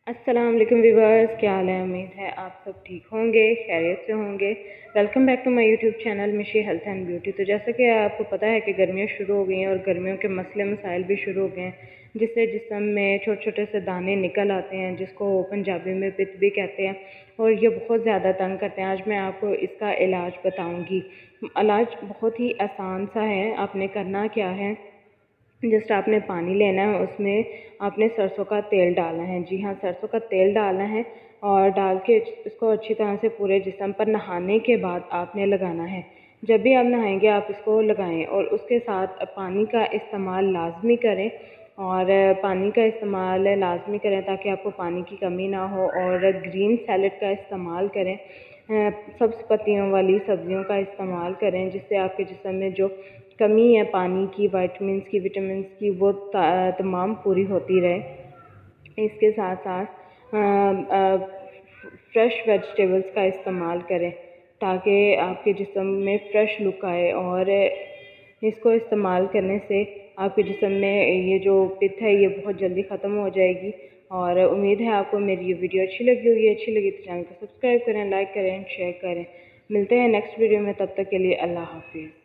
अस्सलाम वालेकुम व्यूअर्स, क्या हाल है। उम्मीद है आप सब ठीक होंगे, खैरियत से होंगे। Welcome back to my YouTube channel Mishi health and beauty. तो जैसा कि आपको पता है कि गर्मियाँ शुरू हो गई हैं और गर्मियों के मसले मसाइल भी शुरू हो गए हैं, जिससे जिस्म में छोटे छोटे से दाने निकल आते हैं, जिसको पंजाबी में पित्त भी कहते हैं, और ये बहुत ज़्यादा तंग करते हैं। आज मैं आपको इसका इलाज बताऊँगी। इलाज बहुत ही आसान सा है। आपने करना क्या है, जस्ट आपने पानी लेना है, उसमें आपने सरसों का तेल डालना है। जी हाँ, सरसों का तेल डालना है और डाल के इसको अच्छी तरह से पूरे जिस्म पर नहाने के बाद आपने लगाना है। जब भी आप नहाएंगे आप इसको लगाएं और उसके साथ पानी का इस्तेमाल लाजमी करें। और पानी का इस्तेमाल लाजमी करें ताकि आपको पानी की कमी ना हो। और ग्रीन सैलड का इस्तेमाल करें, सब्ज़ पत्तियों वाली सब्ज़ियों का इस्तेमाल करें, जिससे आपके जिस्म में जो कमी है पानी की, विटामिन्स की, वो तमाम पूरी होती रहे। इसके साथ साथ फ्रेश वेजिटेबल्स का इस्तेमाल करें ताकि आपके जिस्म में फ़्रेश लुक आए। और इसको इस्तेमाल करने से आपके जिस्म में ये जो पित्त है ये बहुत जल्दी ख़त्म हो जाएगी। और उम्मीद है आपको मेरी ये वीडियो अच्छी लगी होगी। अच्छी लगी तो चैनल को सब्सक्राइब करें, लाइक करें, शेयर करें। मिलते हैं नेक्स्ट वीडियो में, तब तक के लिए अल्लाह हाफिज़।